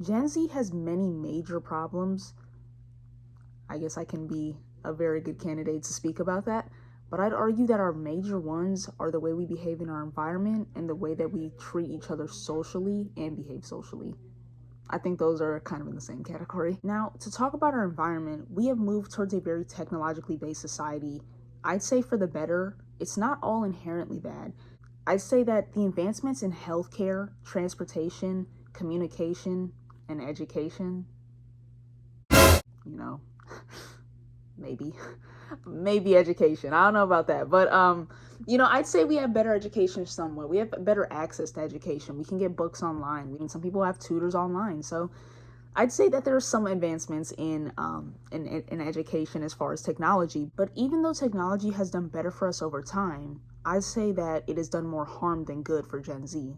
Gen Z has many major problems. I guess I can be a very good candidate to speak about that. But I'd argue that our major ones are the way we behave in our environment and the way that we treat each other socially and behave socially. I think those are kind of in the same category. Now, to talk about our environment, we have moved towards a very technologically based society. I'd say for the better. It's not all inherently bad. I'd say that the advancements in healthcare, transportation, communication, and education, you know, maybe maybe education, I don't know about that, but I'd say we have better education somewhat. We have better access to education. We can get books online. Some people have tutors online, so I'd say that there are some advancements in education as far as technology. But even though technology has done better for us over time, I'd say that it has done more harm than good for Gen Z.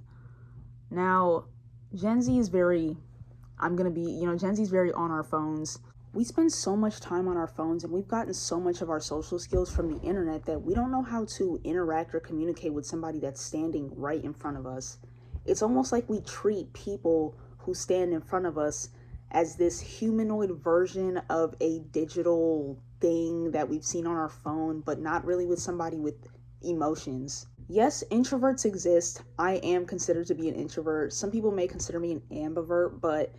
Now, Gen Z is very Gen Z is very on our phones. We spend so much time on our phones, and we've gotten so much of our social skills from the internet that we don't know how to interact or communicate with somebody that's standing right in front of us. It's almost like we treat people who stand in front of us as this humanoid version of a digital thing that we've seen on our phone, but not really with somebody with emotions. Yes, introverts exist. I am considered to be an introvert. Some people may consider me an ambivert, but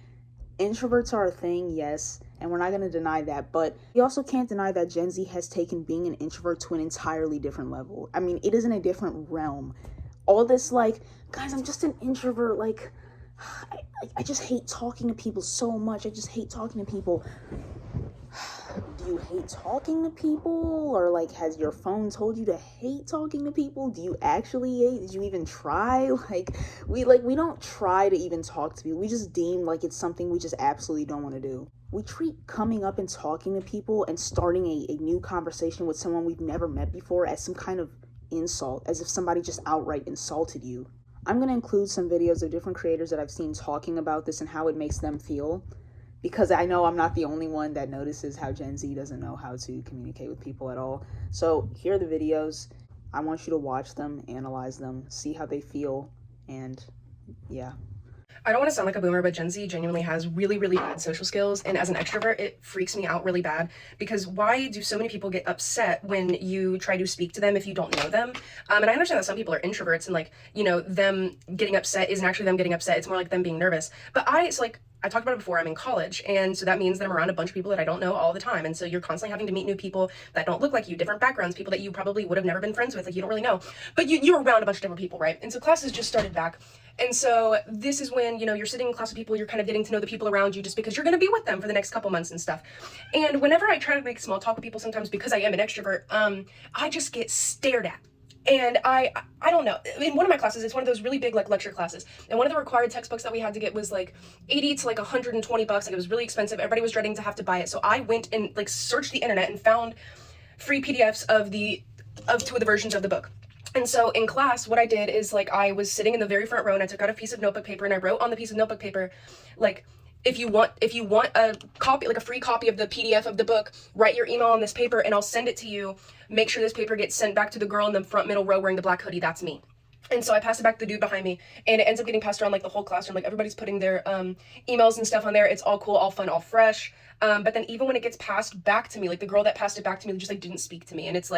introverts are a thing, yes, and we're not going to deny that. But we also can't deny that Gen Z has taken being an introvert to an entirely different level. I mean, it is in a different realm. All this, like, guys, I'm just an introvert. Like, I just hate talking to people so much. I just hate talking to people. Do you hate talking to people? Or, like, has your phone told you to hate talking to people? Do you actually hate? Did you even try? We don't try to even talk to people. We just deem like it's something we just absolutely don't want to do. We treat coming up and talking to people and starting a new conversation with someone we've never met before as some kind of insult, as if somebody just outright insulted you. I'm going to include some videos of different creators that I've seen talking about this and how it makes them feel, because I know I'm not the only one that notices how Gen Z doesn't know how to communicate with people at all. So here are the videos. I want you to watch them, analyze them, see how they feel, and yeah. I don't want to sound like a boomer, but Gen Z genuinely has really, really bad social skills. And as an extrovert, it freaks me out really bad, because why do so many people get upset when you try to speak to them if you don't know them? And I understand that some people are introverts and them getting upset isn't actually them getting upset. It's more like them being nervous. But I talked about it before, I'm in college. And so that means that I'm around a bunch of people that I don't know all the time. And so you're constantly having to meet new people that don't look like you, different backgrounds, people that you probably would have never been friends with, like you don't really know. But you're around a bunch of different people, right? And so classes just started back. And so this is when, you're sitting in class with people, you're kind of getting to know the people around you just because you're going to be with them for the next couple months and stuff. And whenever I try to make small talk with people, sometimes because I am an extrovert, I just get stared at. And I don't know, in one of my classes, it's one of those really big lecture classes, and one of the required textbooks that we had to get was 80 to $120. It was really expensive. Everybody was dreading to have to buy it. So I went and searched the internet and found free PDFs of two of the versions of the book. And so in class, what I did is I was sitting in the very front row, and I took out a piece of notebook paper and I wrote on the piece of notebook paper, if you want a copy, a free copy of the PDF of the book, write your email on this paper and I'll send it to you. Make sure this paper gets sent back to the girl in the front middle row wearing the black hoodie. That's me. And so I passed it back to the dude behind me, and it ends up getting passed around the whole classroom. Everybody's putting their emails and stuff on there. It's all cool, all fun, all fresh. But then even when it gets passed back to me, the girl that passed it back to me just didn't speak to me. And it's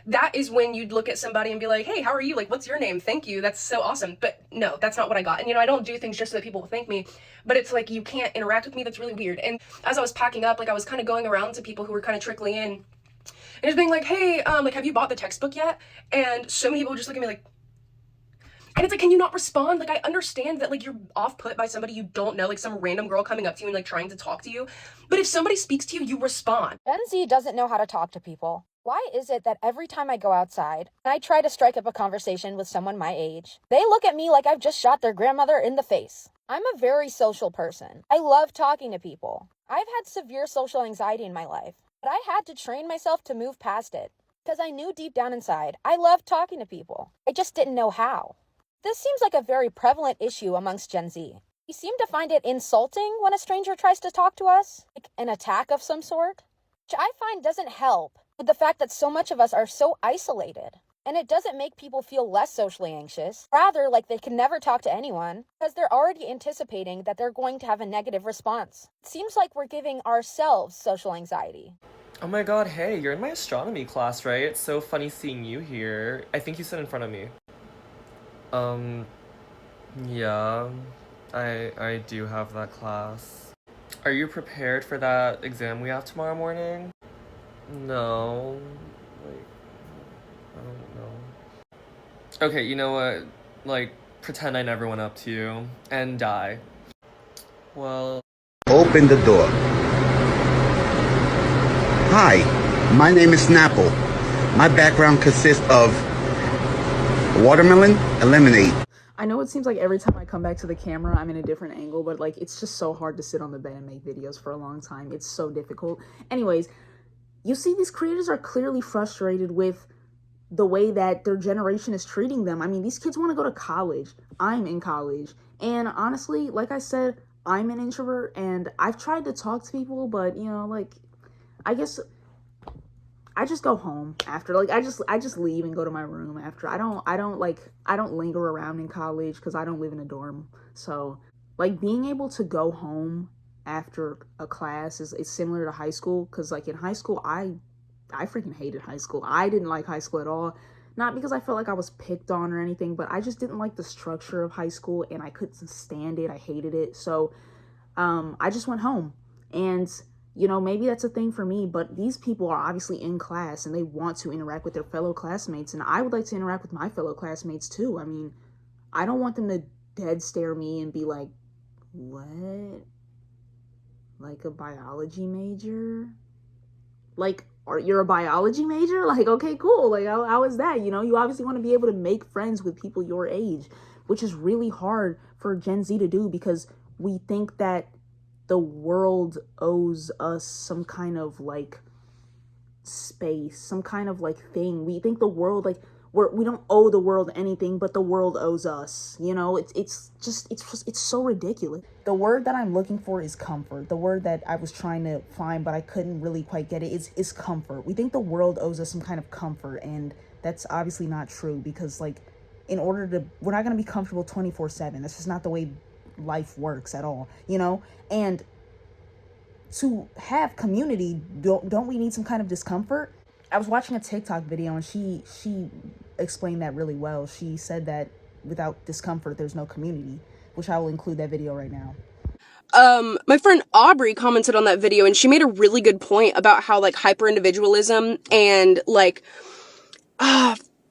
that is when you'd look at somebody and be like, hey, how are you? What's your name? Thank you. That's so awesome. But no, that's not what I got. And, I don't do things just so that people will thank me, but it's you can't interact with me. That's really weird. And as I was packing up, I was kind of going around to people who were kind of trickling in and just being hey, have you bought the textbook yet? And so many people just look at me and it's can you not respond? I understand that you're off put by somebody you don't know, some random girl coming up to you and trying to talk to you. But if somebody speaks to you, you respond. Gen Z doesn't know how to talk to people. Why is it that every time I go outside and I try to strike up a conversation with someone my age, they look at me like I've just shot their grandmother in the face? I'm a very social person. I love talking to people. I've had severe social anxiety in my life, but I had to train myself to move past it because I knew deep down inside I loved talking to people. I just didn't know how. This seems like a very prevalent issue amongst Gen Z. We seem to find it insulting when a stranger tries to talk to us, like an attack of some sort, which I find doesn't help with the fact that so much of us are so isolated. And it doesn't make people feel less socially anxious, rather like they can never talk to anyone, because they're already anticipating that they're going to have a negative response. It seems like we're giving ourselves social anxiety. Oh my god, hey, you're in my astronomy class, right? It's so funny seeing you here. I think you sit in front of me. Um, yeah, I do have that class. Are you prepared for that exam we have tomorrow morning? No. Like, I don't know. Okay, you know what? Like, pretend I never went up to you and die. Well, Open the door. Hi, my name is Snapple. My background consists of watermelon and lemonade. I know it seems like every time I come back to the camera, I'm in a different angle, but like it's just so hard to sit on the bed and make videos for a long time. It's so difficult. Anyways, you see, these creators are clearly frustrated with the way that their generation is treating them. I mean, these kids want to go to college. I'm in college. And honestly, like I said, I'm an introvert and I've tried to talk to people, but you know, like, I guess I just go home after. Like, I just leave and go to my room after. I don't linger around in college because I don't live in a dorm. So like being able to go home after a class is similar to high school, because like in high school I freaking hated high school. I didn't like high school at all. Not because I felt like I was picked on or anything, but I just didn't like the structure of high school and I couldn't stand it. I hated it. So I just went home. And you know, maybe that's a thing for me, but these people are obviously in class and they want to interact with their fellow classmates. And I would like to interact with my fellow classmates too. I mean, I don't want them to dead stare me and be like, what? Like a biology major? Like, you're a biology major? Like, okay, cool. Like, how is that? You know, you obviously want to be able to make friends with people your age, which is really hard for Gen Z to do because we think that the world owes us some kind of like space, some kind of like thing. We think the world, like, we don't owe the world anything, but the world owes us. You know, it's so ridiculous. The word that I'm looking for is comfort. The word that I was trying to find, but I couldn't really quite get it, is comfort. We think the world owes us some kind of comfort, and that's obviously not true because, like, we're not going to be comfortable 24/7. That's just not the way life works at all, you know? And to have community, don't we need some kind of discomfort? I was watching a TikTok video and she explained that really well. She said that without discomfort there's no community, which I will include that video right now. My friend Aubrey commented on that video and she made a really good point about how like hyper individualism and like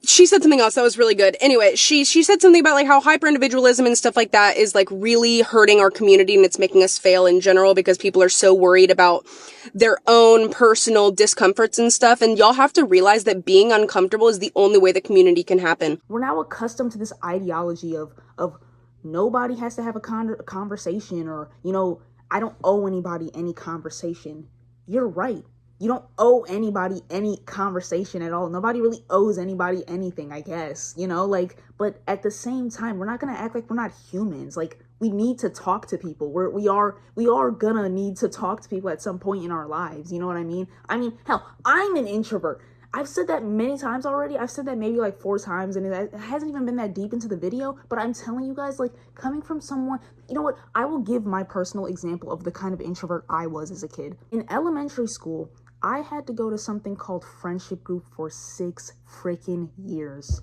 she said something else that was really good. Anyway, she said something about like how hyper-individualism and stuff like that is like really hurting our community and it's making us fail in general because people are so worried about their own personal discomforts and stuff. And y'all have to realize that being uncomfortable is the only way the community can happen. We're now accustomed to this ideology of nobody has to have a conversation, or, you know, I don't owe anybody any conversation. You're right. You don't owe anybody any conversation at all. Nobody really owes anybody anything, I guess, you know, like, but at the same time, we're not going to act like we're not humans. Like, we need to talk to people. We are gonna need to talk to people at some point in our lives. You know what I mean? I mean, hell, I'm an introvert. I've said that many times already. I've said that maybe like 4 times, and it hasn't even been that deep into the video, but I'm telling you guys, like, coming from someone, you know what? I will give my personal example of the kind of introvert I was as a kid. In elementary school, I had to go to something called friendship group for 6 freaking years.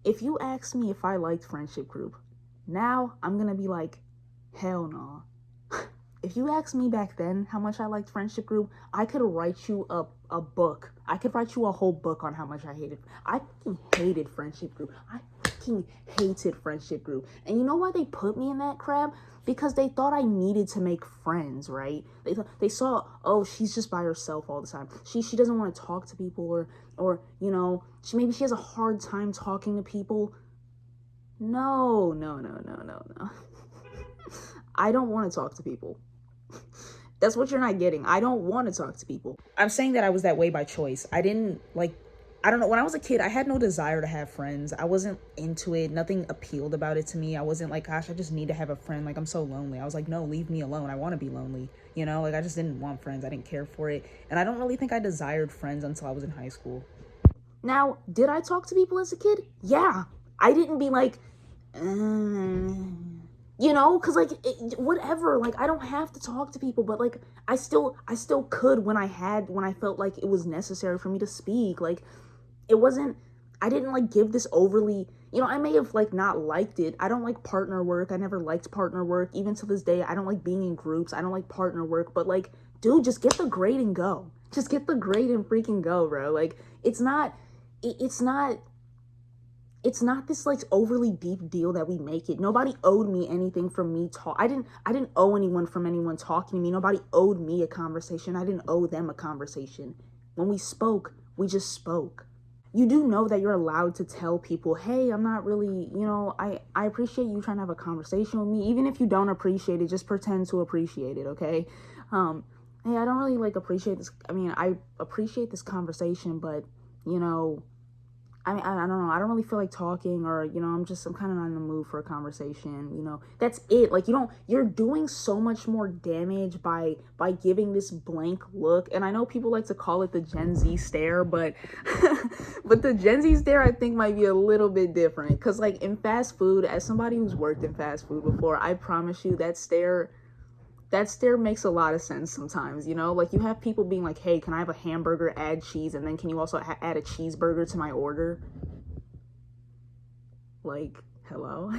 If you ask me if I liked friendship group, now I'm gonna be like, hell no. If you asked me back then how much I liked friendship group, I could write you a book. I could write you a whole book on how much I hated. I fucking hated friendship group. I fucking hated friendship group. And you know why they put me in that crap? Because they thought I needed to make friends, right? They saw, oh, she's just by herself all the time. She doesn't want to talk to people, or you know, maybe she has a hard time talking to people. No. I don't want to talk to people. That's what you're not getting. I don't want to talk to people. I'm saying that I was that way by choice. I don't know. When I was a kid, I had no desire to have friends. I wasn't into it. Nothing appealed about it to me. I wasn't like, gosh, I just need to have a friend. Like, I'm so lonely. I was like, no, leave me alone. I want to be lonely. You know, like, I just didn't want friends. I didn't care for it. And I don't really think I desired friends until I was in high school. Now, did I talk to people as a kid? Yeah. I didn't be like, you know, because like whatever, like I don't have to talk to people, but like I still could when I felt like it was necessary for me to speak. Like it wasn't, I didn't like give this overly, you know, I may have like not liked it. I don't like partner work. I never liked partner work. Even to this day, I don't like being in groups. I don't like partner work. But like, dude, just get the grade and go. Just get the grade and freaking go, bro. Like it's not it's not this like overly deep deal that we make it. Nobody owed me anything from me I didn't owe anyone from anyone talking to me. Nobody owed me a conversation. I didn't owe them a conversation. When we spoke, we just spoke. You do know that you're allowed to tell people, hey, I'm not really, you know, I appreciate you trying to have a conversation with me. Even if you don't appreciate it, just pretend to appreciate it, okay? Hey, I don't really like appreciate this. I mean, I appreciate this conversation, but, you know, I mean, I don't know. I don't really feel like talking, or, you know, I'm kind of not in the mood for a conversation, you know. That's it. Like, you're doing so much more damage by giving this blank look. And I know people like to call it the Gen Z stare, but but the Gen Z stare, I think, might be a little bit different. Because, like, in fast food, as somebody who's worked in fast food before, I promise you that stare makes a lot of sense sometimes, you know? Like, you have people being like, hey, can I have a hamburger, add cheese, and then can you also add a cheeseburger to my order? Like, hello?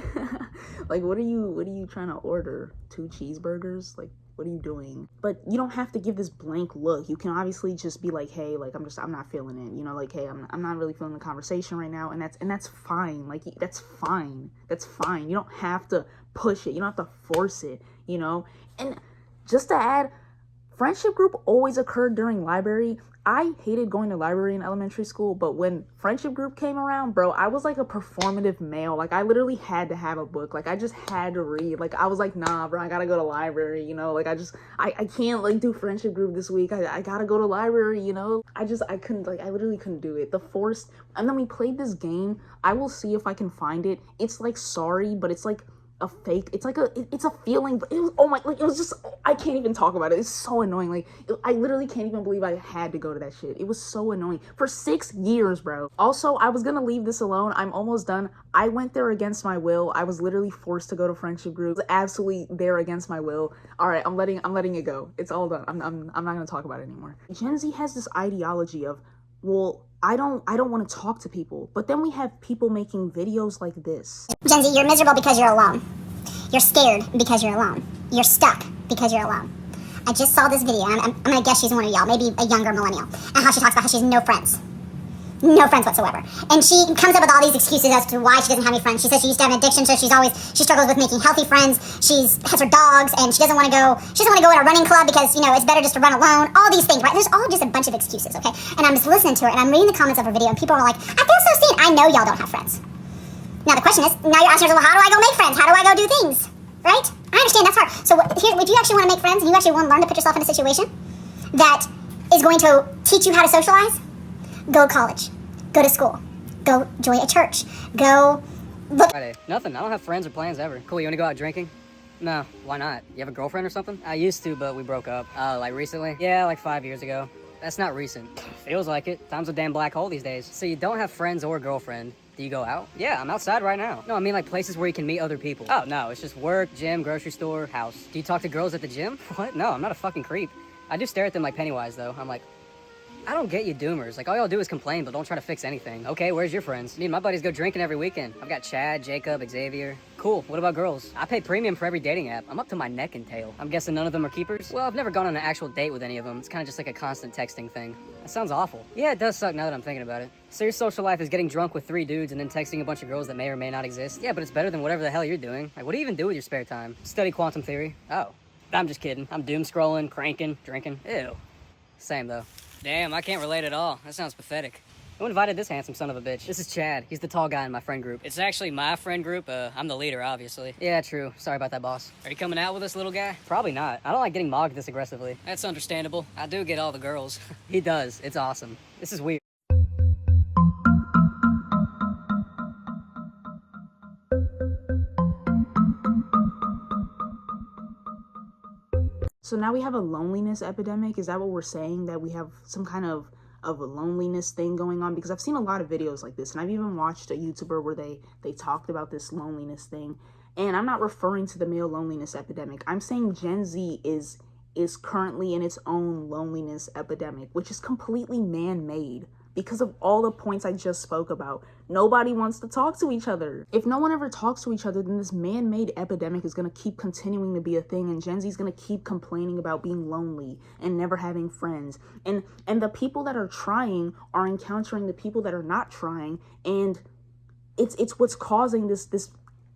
Like, what are you trying to order? 2 cheeseburgers? Like, what are you doing? But you don't have to give this blank look. You can obviously just be like, hey, like, I'm not feeling it. You know, like, hey, I'm not really feeling the conversation right now. And that's fine. Like, that's fine. That's fine. You don't have to push it. You don't have to force it, you know? And just to add, friendship group always occurred during library. I hated going to library in elementary school, but when friendship group came around, bro, I was like a performative male. Like, I literally had to have a book. Like, I just had to read. Like, I was like, nah, bro, I gotta go to library, you know? Like, I can't, like, do friendship group this week. I gotta go to library, you know? I couldn't, like, I literally couldn't do it. And then we played this game. I will see if I can find it. It's like Sorry, but it's like a fake, it's a feeling, but it was, oh my, like, it was just, I can't even talk about it. It's so annoying. Like, I literally can't even believe I had to go to that shit. It was so annoying for 6 years, bro. Also, I was gonna leave this alone. I'm almost done. I went there against my will. I was literally forced to go to friendship groups. Absolutely there against my will. All right, I'm letting it go. It's all done. I'm not gonna talk about it anymore. Gen Z has this ideology of, well, I don't want to talk to people. But then we have people making videos like this. Gen Z, you're miserable because you're alone. You're scared because you're alone. You're stuck because you're alone. I just saw this video. I'm going to guess she's one of y'all, maybe a younger millennial, and how she talks about how she has no friends. No friends whatsoever. And she comes up with all these excuses as to why she doesn't have any friends. She says she used to have an addiction, so she struggles with making healthy friends. She has her dogs, and she doesn't want to go in a running club because, you know, it's better just to run alone. All these things, right? There's all just a bunch of excuses, okay? And I'm just listening to her, and I'm reading the comments of her video, and people are like, I feel so seen. I know y'all don't have friends. Now the question is, now you're asking yourself, well, how do I go make friends? How do I go do things? Right? I understand that's hard. So if you actually want to make friends, and you actually want to learn to put yourself in a situation that is going to teach you how to socialize, go to college. Go to school. Go join a church. Go look. Friday. Nothing. I don't have friends or plans ever. Cool, you wanna go out drinking? No, why not? You have a girlfriend or something? I used to, but we broke up. Like recently? Yeah, like 5 years ago. That's not recent. Feels like it. Time's a damn black hole these days. So you don't have friends or a girlfriend. Do you go out? Yeah, I'm outside right now. No, I mean like places where you can meet other people. Oh, no, it's just work, gym, grocery store, house. Do you talk to girls at the gym? What? No, I'm not a fucking creep. I do stare at them like Pennywise, though. I'm like, I don't get you doomers. Like, all y'all do is complain, but don't try to fix anything. Okay, where's your friends? Me and my buddies go drinking every weekend. I've got Chad, Jacob, Xavier. Cool, what about girls? I pay premium for every dating app. I'm up to my neck and tail. I'm guessing none of them are keepers? Well, I've never gone on an actual date with any of them. It's kind of just like a constant texting thing. That sounds awful. Yeah, it does suck now that I'm thinking about it. So your social life is getting drunk with 3 dudes and then texting a bunch of girls that may or may not exist? Yeah, but it's better than whatever the hell you're doing. Like, what do you even do with your spare time? Study quantum theory. Oh, I'm just kidding. I'm doom scrolling, cranking, drinking. Ew. Same, though. Damn, I can't relate at all. That sounds pathetic. Who invited this handsome son of a bitch? This is Chad. He's the tall guy in my friend group. It's actually my friend group. I'm the leader, obviously. Yeah, true. Sorry about that, boss. Are you coming out with us, little guy? Probably not. I don't like getting mocked this aggressively. That's understandable. I do get all the girls. He does. It's awesome. This is weird. So now we have a loneliness epidemic. Is that what we're saying? That we have some kind of of a loneliness thing going on, because I've seen a lot of videos like this, and I've even watched a YouTuber where they talked about this loneliness thing. And I'm not referring to the male loneliness epidemic. I'm saying Gen Z is currently in its own loneliness epidemic, which is completely man-made because of all the points I just spoke about. Nobody wants to talk to each other. If no one ever talks to each other, then this man-made epidemic is going to keep continuing to be a thing, and Gen Z is going to keep complaining about being lonely and never having friends. And the people that are trying are encountering the people that are not trying, and it's what's causing this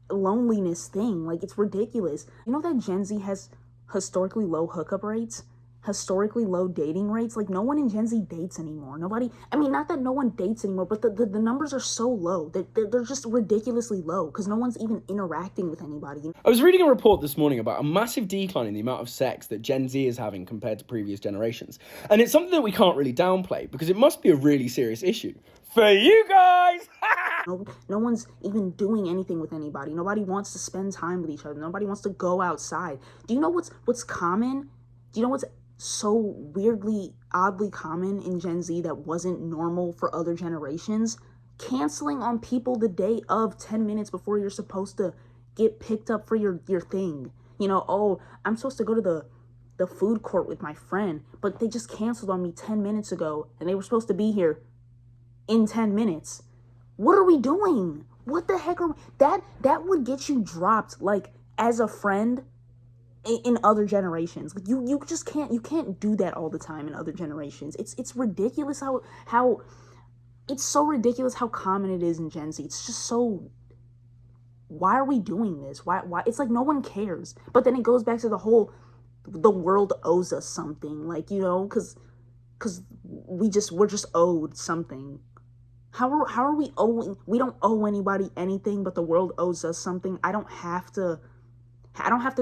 loneliness thing. Like, it's ridiculous. You know that Gen Z has historically low hookup rates, historically low dating rates. Like, no one in Gen Z dates anymore. Nobody, I mean, not that no one dates anymore, but the numbers are so low that they're just ridiculously low because no one's even interacting with anybody. I was reading a report this morning about a massive decline in the amount of sex that Gen Z is having compared to previous generations. And it's something that we can't really downplay because it must be a really serious issue. For you guys! No one's even doing anything with anybody. Nobody wants to spend time with each other. Nobody wants to go outside. Do you know what's common? Do you know what's so weirdly, oddly common in Gen Z that wasn't normal for other generations? Canceling on people the day of 10 minutes before you're supposed to get picked up for your thing. You know, oh, I'm supposed to go to the food court with my friend, but they just canceled on me 10 minutes ago and they were supposed to be here in 10 minutes. What are we doing? What the heck are we? That would get you dropped, like, as a friend in other generations. Like, you just can't do that all the time in other generations. It's ridiculous how it's so ridiculous how common it is in Gen Z. It's just so, why are we doing this? Why it's like no one cares. But then it goes back to the world owes us something, like, you know, cuz we're just owed something. How are we owing? We don't owe anybody anything, but the world owes us something. I don't have to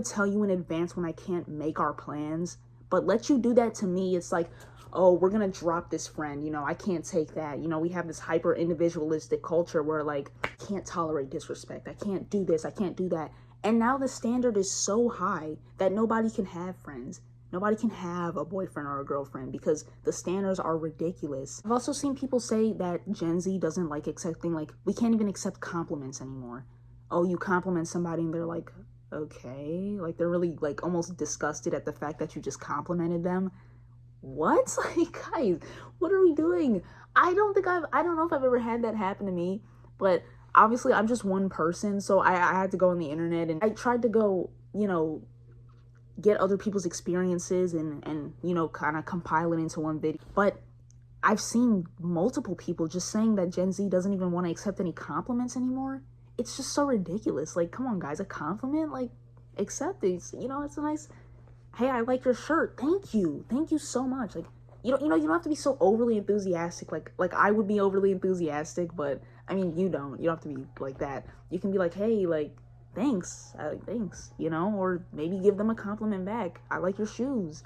tell you in advance when I can't make our plans, but let you do that to me. It's like, oh, we're gonna drop this friend, you know, I can't take that. You know, we have this hyper individualistic culture where, like, I can't tolerate disrespect, I can't do this, I can't do that. And now the standard is so high that nobody can have friends. Nobody can have a boyfriend or a girlfriend because the standards are ridiculous. I've also seen people say that Gen Z doesn't like accepting, like, we can't even accept compliments anymore. Oh, you compliment somebody and they're like, okay. Like, they're really, like, almost disgusted at the fact that you just complimented them. What? Like, guys, what are we doing? I don't know if I've ever had that happen to me, but obviously I'm just one person, so I had to go on the internet and I tried to go, you know, get other people's experiences and you know, kind of compile it into one video. But I've seen multiple people just saying that Gen Z doesn't even want to accept any compliments anymore. It's just so ridiculous. Like, come on, guys, a compliment, like, accept it. You know, it's a nice, hey, I like your shirt, thank you so much. Like, you don't have to be so overly enthusiastic, like I would be overly enthusiastic, but I mean, you don't have to be like that. You can be like, hey, like, thanks, you know, or maybe give them a compliment back. I like your shoes.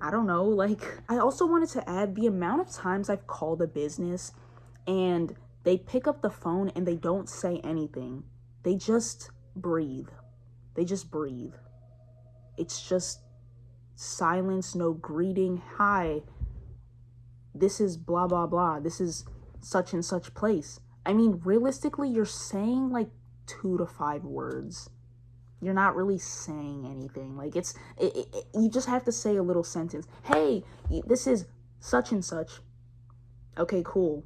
I don't know. Like, I also wanted to add the amount of times I've called a business and they pick up the phone and they don't say anything. They just breathe. It's just silence, no greeting. Hi, this is blah, blah, blah. This is such and such place. I mean, realistically, you're saying like 2 to 5 words. You're not really saying anything. Like, you just have to say a little sentence. Hey, this is such and such. Okay, cool.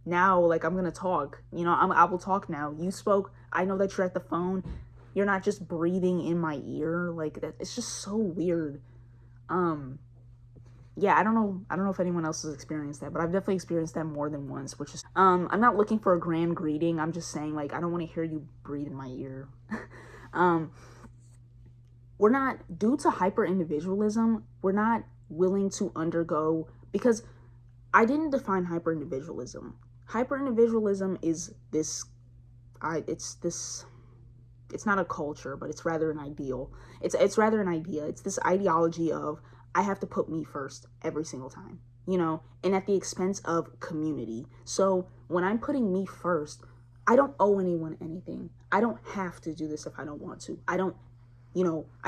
Now, like, I'm gonna talk. You know, I will talk now. You spoke. I know that you're at the phone. You're not just breathing in my ear. Like, that. It's just so weird. Yeah, I don't know if anyone else has experienced that, but I've definitely experienced that more than once, which is, I'm not looking for a grand greeting. I'm just saying, like, I don't want to hear you breathe in my ear. We're not, due to hyper individualism, we're not willing to undergo, because I didn't define hyper individualism. Hyper individualism is this, it's not a culture, but it's rather an ideal. It's rather an idea. It's this ideology of, I have to put me first every single time, you know, and at the expense of community. So when I'm putting me first, I don't owe anyone anything. I don't have to do this if I don't want to. I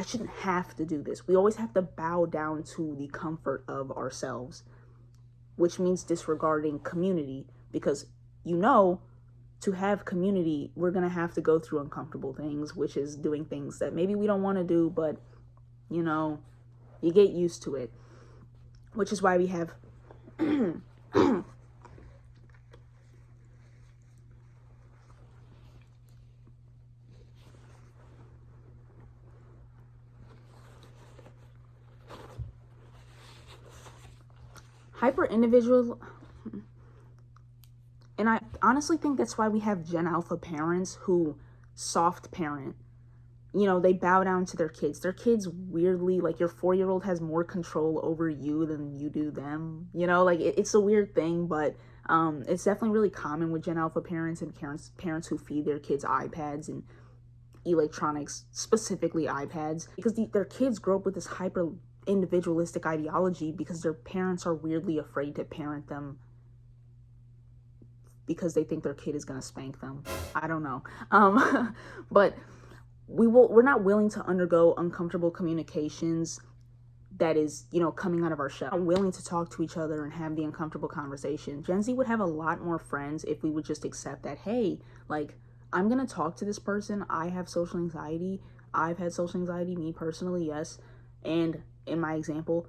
shouldn't have to do this. We always have to bow down to the comfort of ourselves. which means disregarding community, because you know, to have community, we're going to have to go through uncomfortable things, which is doing things that maybe we don't want to do, but, you know, you get used to it, which is why we have hyper individual. And I honestly think that's why we have Gen Alpha parents who soft parent. You know, they bow down to their kids. Their kids weirdly, like your 4-year-old has more control over you than you do them. You know, like it's a weird thing, but it's definitely really common with Gen Alpha parents and parents who feed their kids iPads and electronics, specifically iPads, because their kids grow up with this hyper individualistic ideology because their parents are weirdly afraid to parent them because they think their kid is going to spank them. I don't know. But we're not willing to undergo uncomfortable communications that is, you know, coming out of our shell. We're not willing to talk to each other and have the uncomfortable conversation. Gen Z would have a lot more friends if we would just accept that, hey, like, I'm going to talk to this person. I have social anxiety. I've had social anxiety, me personally, yes. And in my example,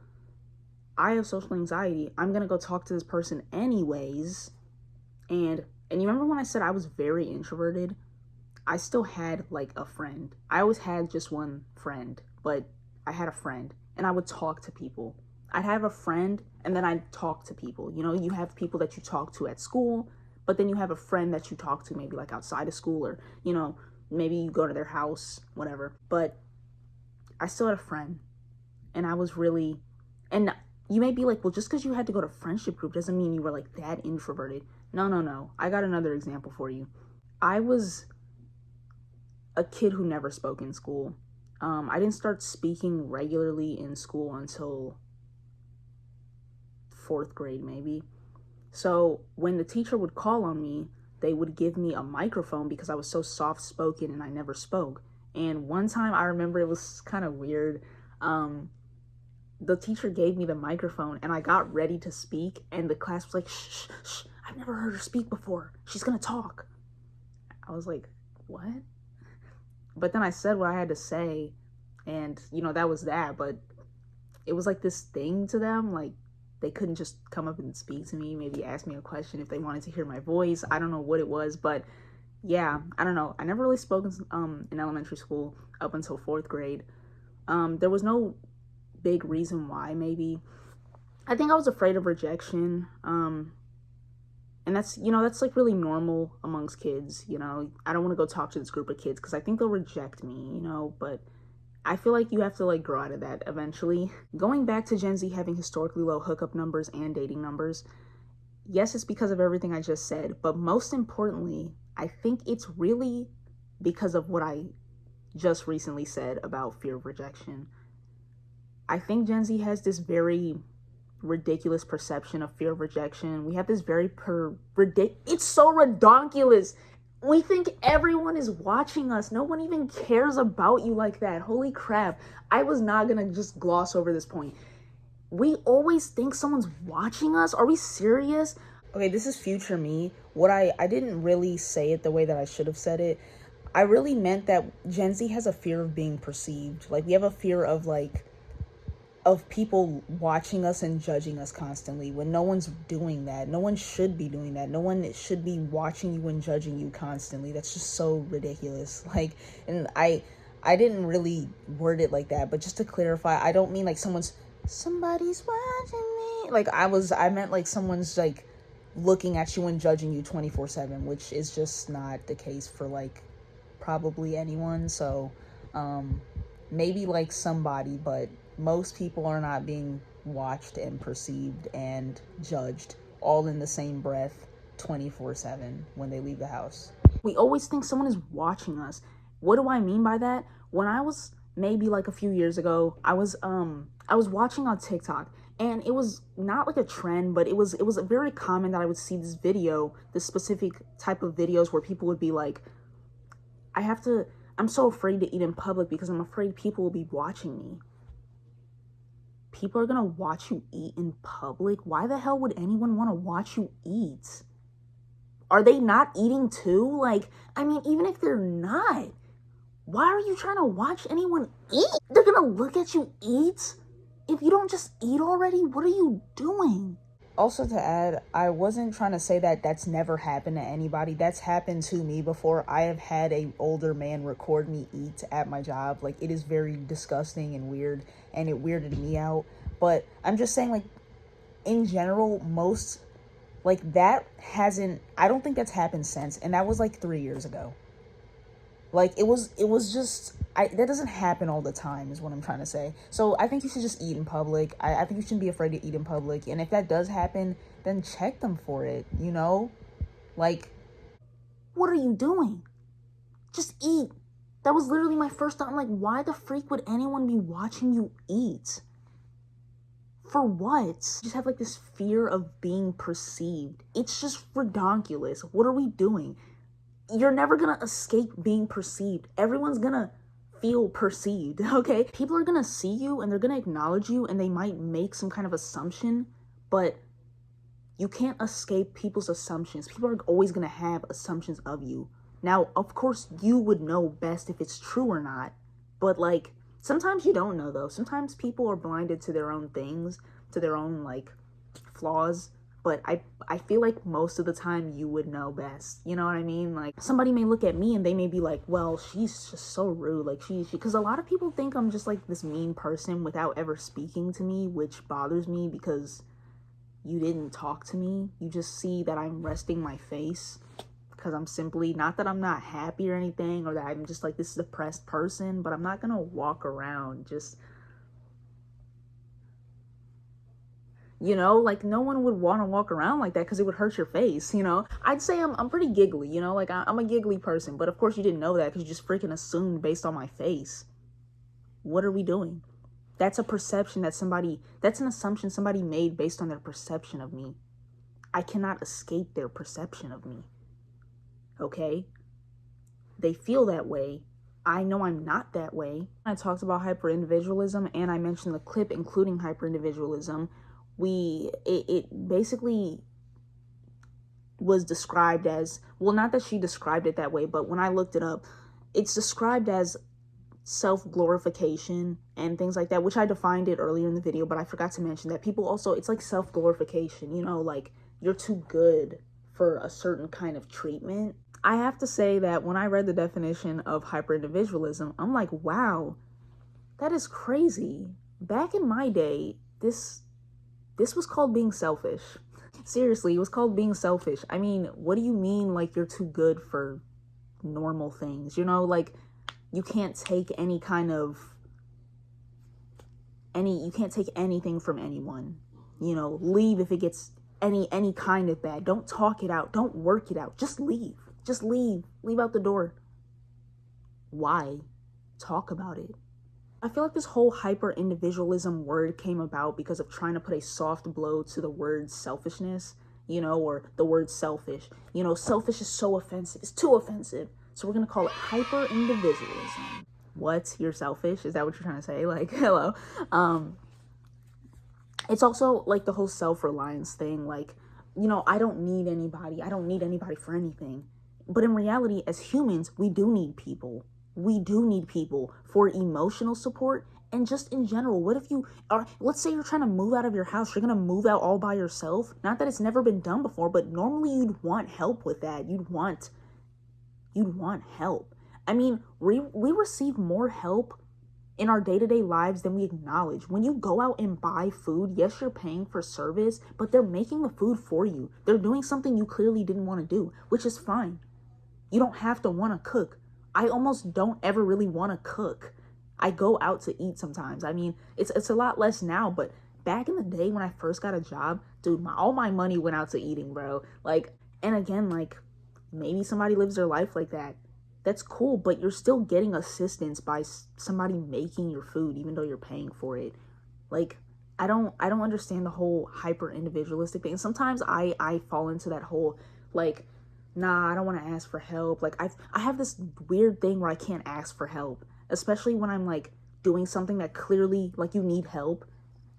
I have social anxiety. I'm going to go talk to this person anyways. And you remember when I said I was very introverted? I still had like a friend. I always had just one friend, but I had a friend and I would talk to people. I'd have a friend and then I'd talk to people. You know, you have people that you talk to at school, but then you have a friend that you talk to maybe like outside of school, or, you know, maybe you go to their house, whatever. But I still had a friend, and I was really, and you may be like, well, just because you had to go to friendship group doesn't mean you were like that introverted. No. I got another example for you. I was a kid who never spoke in school. I didn't start speaking regularly in school until 4th grade, maybe. So when the teacher would call on me, they would give me a microphone because I was so soft-spoken and I never spoke. And one time I remember it was kind of weird. The teacher gave me the microphone and I got ready to speak, and the class was like, shh, I've never heard her speak before. She's gonna talk. I was like, what? But then I said what I had to say, and, you know, that was that. But it was like this thing to them, like they couldn't just come up and speak to me, maybe ask me a question if they wanted to hear my voice. I don't know what it was, but yeah, I don't know. I never really spoke in elementary school up until 4th grade. There was no big reason why, maybe. I think I was afraid of rejection. And that's, you know, that's like really normal amongst kids, you know. I don't want to go talk to this group of kids because I think they'll reject me, you know, but I feel like you have to like grow out of that eventually. Going back to Gen Z having historically low hookup numbers and dating numbers, yes, it's because of everything I just said, but most importantly, I think it's really because of what I just recently said about fear of rejection. I think Gen Z has this very ridiculous perception of fear of rejection. We have this very it's so redonkulous. We think everyone is watching us. No one even cares about you like that. Holy crap. I was not gonna just gloss over this point. We always think someone's watching us. Are we serious? Okay, this is future me. What I didn't really say it the way that I should have said it. I really meant that Gen Z has a fear of being perceived. Like, we have a fear of of people watching us and judging us constantly, when no one's doing that. No one should be doing that. No one should be watching you and judging you constantly. That's just so ridiculous. Like, and I didn't really word it like that, but just to clarify, I don't mean like somebody's watching me. Like, I meant like someone's like looking at you and judging you 24/7, which is just not the case for like probably anyone. So maybe like somebody, but most people are not being watched and perceived and judged all in the same breath 24/7 when they leave the house. We always think someone is watching us. What do I mean by that? When I was maybe like a few years ago, I was watching on TikTok, and it was not like a trend, but it was very common that I would see this specific type of videos where people would be like, I'm so afraid to eat in public because I'm afraid people will be watching me. people are gonna watch you eat in public. Why the hell would anyone want to watch you eat? Are they not eating too? Like, I mean, even if they're not, why are you trying to watch anyone eat? They're gonna look at you eat? If you don't just eat already, what are you doing? Also to add, I wasn't trying to say that that's never happened to anybody. That's happened to me before. I have had a older man record me eat at my job. Like, it is very disgusting and weird, and it weirded me out. But I'm just saying, like, in general, most, like, that hasn't, I don't think that's happened since, and that was like 3 years ago. Like, it was just, that doesn't happen all the time is what I'm trying to say. So I think you should just eat in public. I think you shouldn't be afraid to eat in public. And if that does happen, then check them for it, you know? Like, what are you doing? Just eat. That was literally my first thought. I'm like, why the freak would anyone be watching you eat? For what? Just have like this fear of being perceived. It's just redonkulous. What are we doing? You're never gonna escape being perceived. Everyone's gonna feel perceived, okay? People are gonna see you and they're gonna acknowledge you and they might make some kind of assumption, but you can't escape people's assumptions. People are always gonna have assumptions of you. Now, of course, you would know best if it's true or not, but like, sometimes you don't know though. Sometimes people are blinded to their own things, to their own like flaws. But I feel like most of the time you would know best. You know what I mean? Like, somebody may look at me and they may be like, well, she's just so rude. Like, she because a lot of people think I'm just like this mean person without ever speaking to me, which bothers me because you didn't talk to me. You just see that I'm resting my face because I'm simply, not that I'm not happy or anything, or that I'm just like this depressed person, but I'm not gonna walk around just, you know, like, no one would want to walk around like that because it would hurt your face, you know? I'd say I'm pretty giggly, you know? Like, I'm a giggly person, but of course you didn't know that because you just freaking assumed based on my face. What are we doing? That's a perception that that's an assumption somebody made based on their perception of me. I cannot escape their perception of me, okay? They feel that way. I know I'm not that way. I talked about hyper-individualism and I mentioned the clip including hyper-individualism. It basically was described as, well, not that she described it that way, but when I looked it up, it's described as self-glorification and things like that, which I defined it earlier in the video, but I forgot to mention that people also, it's like self-glorification, you know, like you're too good for a certain kind of treatment. I have to say that when I read the definition of hyper-individualism, I'm like, wow, that is crazy. Back in my day, this was called being selfish. Seriously, it was called being selfish. I mean, what do you mean, like, you're too good for normal things? You know, like, you can't take any kind of, you can't take anything from anyone. You know, leave if it gets any kind of bad. Don't talk it out. Don't work it out. Just leave. Just leave. Leave out the door. Why? Talk about it. I feel like this whole hyper-individualism word came about because of trying to put a soft blow to the word selfishness, you know, or the word selfish. You know, selfish is so offensive. It's too offensive. So we're going to call it hyper-individualism. What? You're selfish? Is that what you're trying to say? Like, hello. It's also like the whole self-reliance thing. Like, you know, I don't need anybody. I don't need anybody for anything. But in reality, as humans, we do need people. We do need people for emotional support and just in general. What if you are, let's say you're trying to move out of your house, you're going to move out all by yourself. Not that it's never been done before, but normally you'd want help with that. You'd want help. I mean, we receive more help in our day-to-day lives than we acknowledge. When you go out and buy food, yes, you're paying for service, but they're making the food for you. They're doing something you clearly didn't want to do, which is fine. You don't have to want to cook. I almost don't ever really want to cook. I go out to eat sometimes. I mean, it's a lot less now, but back in the day when I first got a job, dude, all my money went out to eating, bro. Like, and again, like, maybe somebody lives their life like that. That's cool, but you're still getting assistance by somebody making your food, even though you're paying for it. Like, I don't understand the whole hyper individualistic thing. Sometimes I fall into that whole, like, nah, I don't want to ask for help. Like, I have this weird thing where I can't ask for help, especially when I'm like doing something that clearly, like, you need help.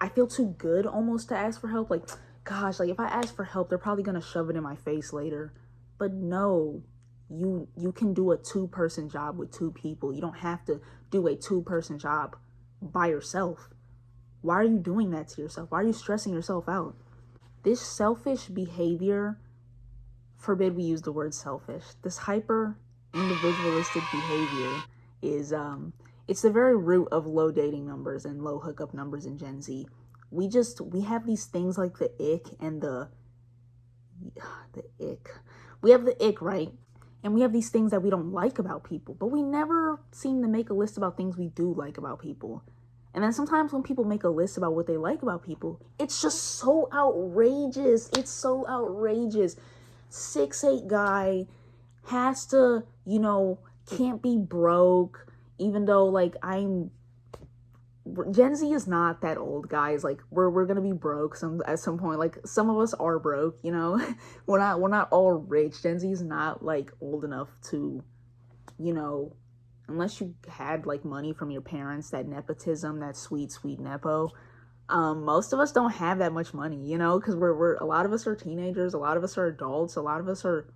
I feel too good almost to ask for help. Like, gosh, like if I ask for help, they're probably gonna shove it in my face later. But no, you can do a 2-person job with 2 people. You don't have to do a 2-person job by yourself. Why are you doing that to yourself? Why are you stressing yourself out? This selfish behavior, forbid we use the word selfish, this hyper individualistic behavior is it's the very root of low dating numbers and low hookup numbers in Gen Z. We have these things like the ick and the ick. We have the ick, right? And we have these things that we don't like about people, but we never seem to make a list about things we do like about people. And then sometimes when people make a list about what they like about people, it's just so outrageous. It's so outrageous. 6'8" guy has to, can't be broke, even though like Gen Z is not that old, guys. Like we're gonna be broke at some point. Like some of us are broke, we're not all rich. Gen Z is not like old enough to, unless you had like money from your parents, that nepotism, that sweet nepo. Most of us don't have that much money, because we're a lot of us are teenagers, a lot of us are adults, a lot of us are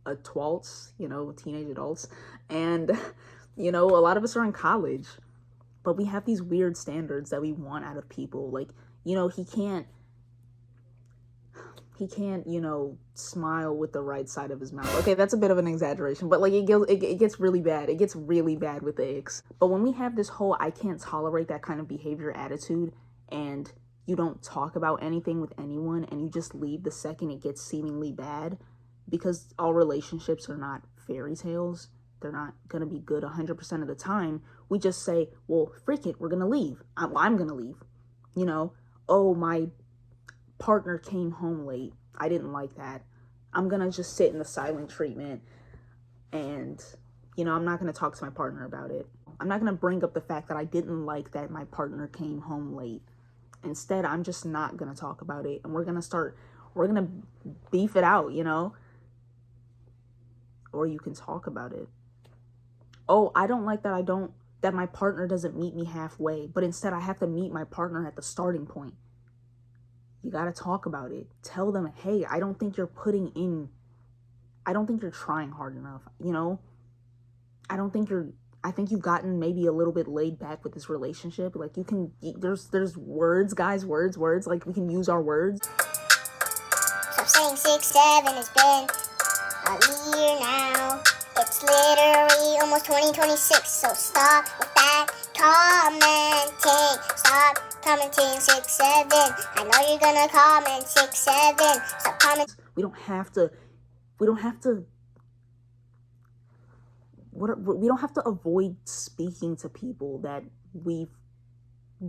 adults, teenage adults, and a lot of us are in college. But we have these weird standards that we want out of people. Like, he can't, smile with the right side of his mouth. Okay, that's a bit of an exaggeration, but like it gets really bad. It gets really bad with the icks. But when we have this whole I can't tolerate that kind of behavior attitude, and you don't talk about anything with anyone, and you just leave the second it gets seemingly bad, because all relationships are not fairy tales. They're not going to be good 100% of the time. We just say, well, frick it, we're going to leave. I'm going to leave. Oh, my partner came home late. I didn't like that. I'm going to just sit in the silent treatment, and, I'm not going to talk to my partner about it. I'm not going to bring up the fact that I didn't like that my partner came home late. Instead, I'm just not going to talk about it, and we're going to beef it out, or you can talk about it. Oh, I don't like that my partner doesn't meet me halfway, but instead I have to meet my partner at the starting point. You got to talk about it. Tell them, hey, I don't think you're trying hard enough, I think you've gotten maybe a little bit laid back with this relationship. Like there's words, guys, words, like we can use our words. So I'm saying 6, 7, it's been a year now. It's literally almost 2026, so stop with that commenting. Stop commenting 6, 7. I know you're gonna comment 6, 7. Stop commenting. We don't have to avoid speaking to people that we've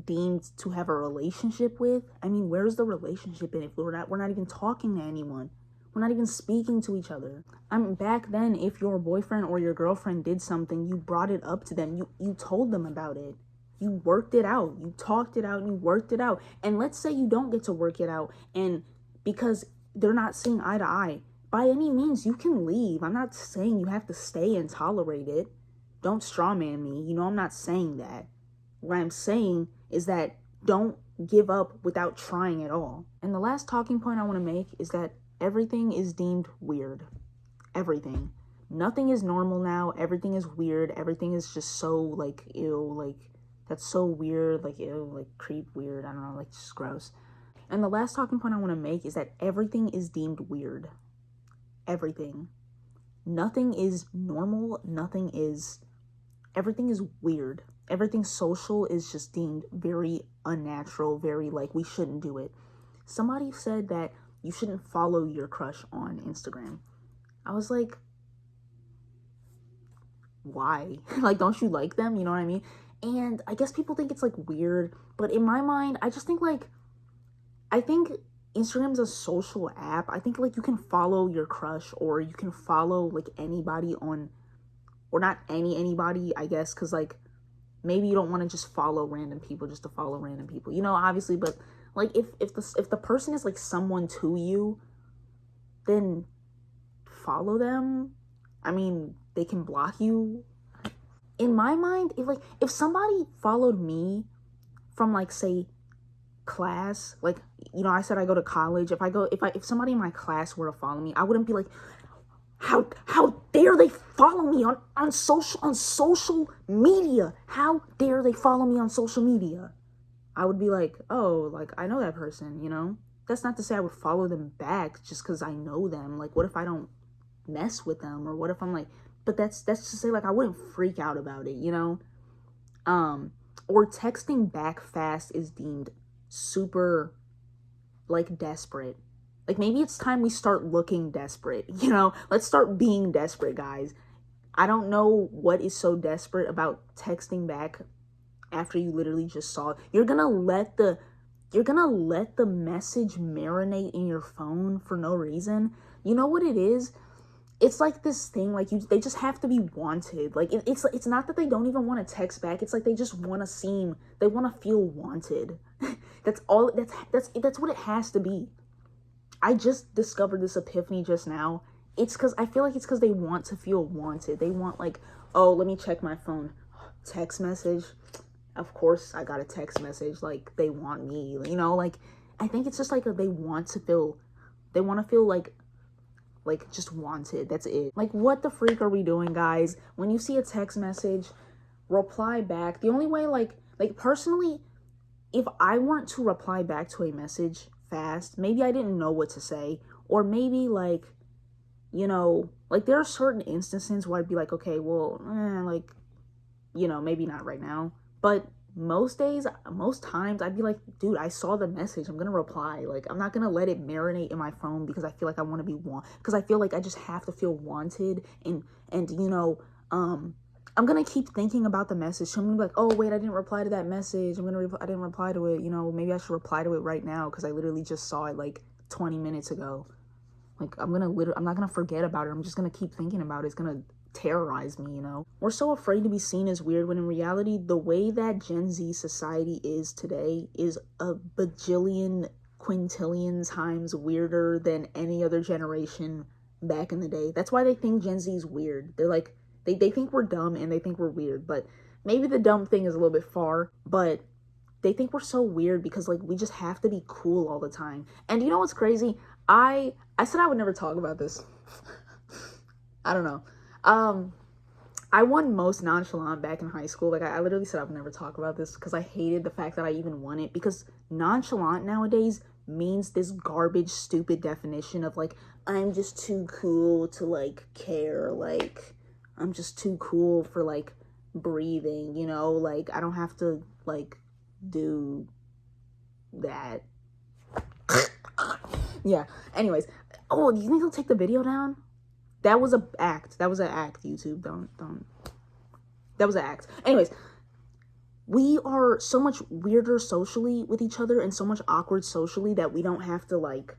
deemed to have a relationship with. I mean, where's the relationship in it if we're not even talking to anyone? We're not even speaking to each other. Back then, if your boyfriend or your girlfriend did something, you brought it up to them. You told them about it. You worked it out. You talked it out and you worked it out. And let's say you don't get to work it out, and because they're not seeing eye to eye, by any means, you can leave. I'm not saying you have to stay and tolerate it. Don't strawman me. I'm not saying that. What I'm saying is that don't give up without trying at all. And the last talking point I want to make is that everything is deemed weird. Everything. Nothing is normal now. Everything is weird. Everything is just so like ew, like that's so weird, like ew, like creep weird. I don't know, like just gross. And the last talking point I want to make is that everything is deemed weird. Everything. Nothing is normal. Everything is weird. Everything social is just deemed very unnatural, very like we shouldn't do it. Somebody said that you shouldn't follow your crush on Instagram. I was like, why? Like, don't you like them? You know what I mean? And I guess people think it's like weird, but in my mind, I just think I think Instagram's a social app. I think like you can follow your crush, or you can follow like anybody on, or not anybody, I guess, because like maybe you don't want to just follow random people just to follow random people, obviously, but like if the person is like someone to you, then follow them. I mean, they can block you. In my mind, if somebody followed me from like say class, like, you know, I said I go to college. If somebody in my class were to follow me, I wouldn't be like, how dare they follow me on social media? How dare they follow me on social media? I would be like, oh, like, I know that person, you know? That's not to say I would follow them back just because I know them. Like, what if I don't mess with them? Or what if I'm like, but that's to say, like, I wouldn't freak out about it, you know? Or texting back fast is deemed super, like, desperate. Like, maybe it's time we start looking desperate, you know? Let's start being desperate, guys. I don't know what is so desperate about texting back after you literally just saw it. You're gonna let the message marinate in your phone for no reason. You know what it is? It's like this thing, like, they just have to be wanted. Like, it's not that they don't even want to text back. It's like they just want to feel wanted. That's all. That's what it has to be. I just discovered this epiphany just now. I feel like it's because they want to feel wanted. They want, like, oh, let me check my phone. Text message. Of course I got a text message. Like, they want me, you know? Like, I think it's just like they want to feel like just wanted. That's it. Like, what the freak are we doing, guys? When you see a text message, reply back. The only way, like personally, if I weren't to reply back to a message fast, maybe I didn't know what to say, or maybe, like, you know, like, there are certain instances where I'd be like, okay, well, like, you know, maybe not right now. But most times I'd be like, dude, I saw the message, I'm gonna reply. Like, I'm not gonna let it marinate in my phone because I feel like I want to be because I feel like I just have to feel wanted, and you know, I'm gonna keep thinking about the message. So I'm gonna be like, oh wait, I didn't reply to that message. I didn't reply to it. You know, maybe I should reply to it right now because I literally just saw it like 20 minutes ago. Like, I'm not gonna forget about it. I'm just gonna keep thinking about it. It's gonna terrorize me, you know? We're so afraid to be seen as weird when in reality, the way that Gen Z society is today is a bajillion quintillion times weirder than any other generation back in the day. That's why they think Gen Z is weird. They're like, they think we're dumb and they think we're weird, but maybe the dumb thing is a little bit far, but they think we're so weird because, like, we just have to be cool all the time. And you know what's crazy? I said I would never talk about this. I don't know. I won most nonchalant back in high school. Like, I literally said I would never talk about this because I hated the fact that I even won it, because nonchalant nowadays means this garbage, stupid definition of, like, I'm just too cool to, like, care. Like, I'm just too cool for, like, breathing, you know? Like, I don't have to, like, do that. Yeah. Anyways. Oh, do you think he'll take the video down? That was an act. That was an act, YouTube. Don't. That was an act. Anyways, we are so much weirder socially with each other and so much awkward socially that we don't have to, like,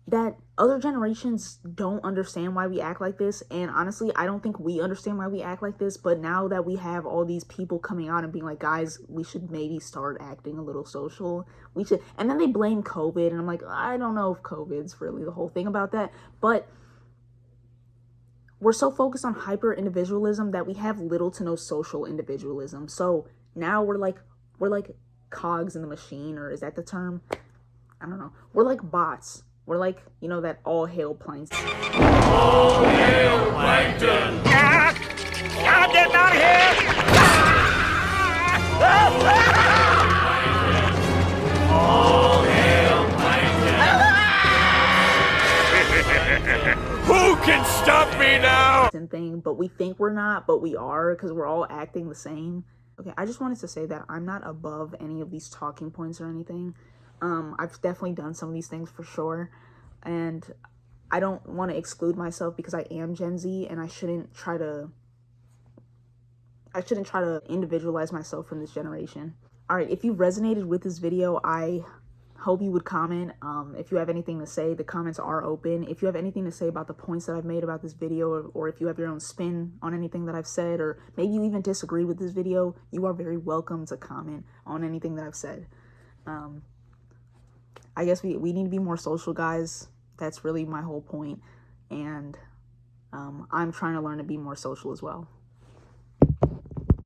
that other generations don't understand why we act like this. And honestly, I don't think we understand why we act like this. But now that we have all these people coming out and being like, guys, we should maybe start acting a little social. We should. And then they blame COVID. And I'm like, I don't know if COVID's really the whole thing about that. But we're so focused on hyper individualism that we have little to no social individualism. So now we're like cogs in the machine, or is that the term? I don't know. We're like bots. We're like, you know, that all hail plankton. All hail plankton! I did not hear! All hail plankton! Who can stop me now? Thing, but we think we're not, but we are, because we're all acting the same. Okay, I just wanted to say that I'm not above any of these talking points or anything. I've definitely done some of these things for sure, and I don't want to exclude myself because I am Gen Z, and I shouldn't try to individualize myself from this generation. All right, if you resonated with this video, I hope you would comment. If you have anything to say, the comments are open. If you have anything to say about the points that I've made about this video, or if you have your own spin on anything that I've said, or maybe you even disagree with this video, you are very welcome to comment on anything that I've said. I guess we need to be more social, guys. That's really my whole point. And I'm trying to learn to be more social as well.